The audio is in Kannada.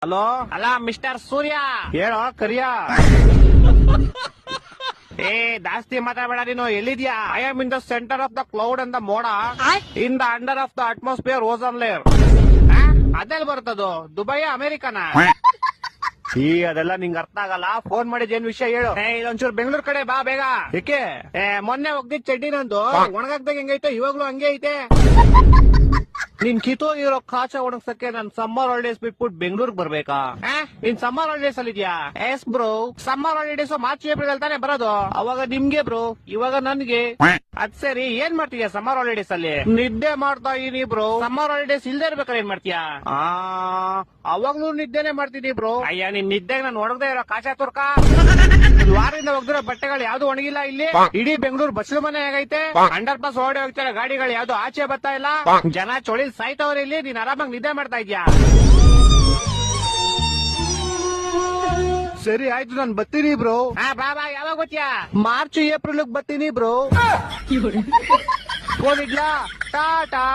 ಹಲೋ, ಅಲ್ಲ ಮಿಸ್ಟರ್ ಸೂರ್ಯ. ಹೇಳೋ ಕರಿಯ. ಏ ಜಾಸ್ತಿ ಮಾತಾಡಬೇಡ ನೀನು. ಎಲ್ಲಿದ್ಯಾ? I am in the centre of the cloud and the ಮೋಡ, in the under of the atmosphere ozone layer. ಅದೆಲ್ಲಿ ಬರ್ತದು? ದುಬೈ ಅಮೆರಿಕನ? ಈ ಅದೆಲ್ಲ ನಿಂಗ್ ಅರ್ಥ ಆಗಲ್ಲ. ಫೋನ್ ಮಾಡಿದ್ ಏನ್ ವಿಷಯ ಹೇಳು. ಇದೊಂಚೂರು ಬೆಂಗಳೂರು ಕಡೆ ಬಾ ಬೇಗ. ಏಕೆ? ಮೊನ್ನೆ ಹೋಗ್ದಿದ್ ಚಡ್ಡಿ ನಂದು ಒಣಗಾಕ್ದಾಗ ಹೆಂಗೈತೆ ಇವಾಗ್ಲೂ ಹಂಗೆ ಐತೆ. ನಿನ್ ಕಿತ್ತೋಗಿರೋ ಕಾಚ ಒಣಗ್ಸಕ್ಕೆ ನಾನ್ ಸಮ್ಮರ್ ಹಾಲಿಡೇಸ್ ಬಿಟ್ಬಿಟ್ಟು ಬೆಂಗಳೂರಿಗೆ ಬರ್ಬೇಕಾ? ನೀನ್ ಸಮ್ಮರ್ ಹಾಲಿಡೇಸ್ ಅಲ್ಲಿ ಇದೆಯಾ? S bro. Summer holidays March April ಅಲ್ಲಿ ತಾನೇ ಬರೋದು. ಅವಾಗ ನಿಮ್ಗೆ ಬ್ರೋ, ಇವಾಗ ನನ್ಗೆ. ಅದ್ ಸರಿ, ಏನ್ ಮಾಡ್ತೀಯಾ ಸಮ್ಮರ್ ಹಾಲಿಡೇಸ್ ಅಲ್ಲಿ? ನಿದ್ದೆ ಮಾಡ್ತಾ ಇದೀನಿ ಬ್ರೋ. ಸಮ್ಮರ್ ಹಾಲಿಡೇಸ್ ಇಲ್ದೇ ಇರ್ಬೇಕಾದ್ರೆ ಏನ್ ಮಾಡ್ತೀಯಾ? ಅವಾಗ್ಲೂ ನಿದ್ದೆನೆ ಮಾಡ್ತೀನಿ ಬ್ರೋ. ಅಯ್ಯ, ನಿನ್ ನಿದ್ದೆಗೆ ನಾನು ಒಣಗದೆ ಇರೋ ಕಾಚಾ ತುರ್ಕ. ವಾರದಿಂದ ಒಗ್ದಿರೋ ಬಟ್ಟೆಗಳು ಯಾವ್ದು ಒಣಗಿಲ್ಲ ಇಲ್ಲಿ. ಇಡೀ ಬೆಂಗಳೂರು ಬಸ್ಲು ಮನೆ ಆಗೈತೆ. ಅಂಡರ್ ಪಾಸ್ ಓಡಿ ಹೋಗ್ತಾರೆ ಗಾಡಿಗಳು, ಯಾವ್ದು ಆಚೆ ಬರ್ತಾ ಇಲ್ಲ. ಜನ ಚೊಳಿ ಸಾಯ್ತವ್ರೆ ಇಲ್ಲಿ. ನೀನ್ ಆರಾಮಾಗಿ ನಿದ್ದೆ ಮಾಡ್ತಾ ಇದ್ಯಾ? ಸರಿ ಆಯ್ತು, ನಾನ್ ಬರ್ತೀನಿ ಬ್ರೋ. ಬಾ ಬಾ. ಯಾವಾಗ ಗೊತ್ತೀಯಾ? ಮಾರ್ಚ್ ಏಪ್ರಿಲ್ ಬರ್ತೀನಿ ಬ್ರೋ. ಫೋನ್ ಇಡ್ಲಾ? ಟಾಟಾ.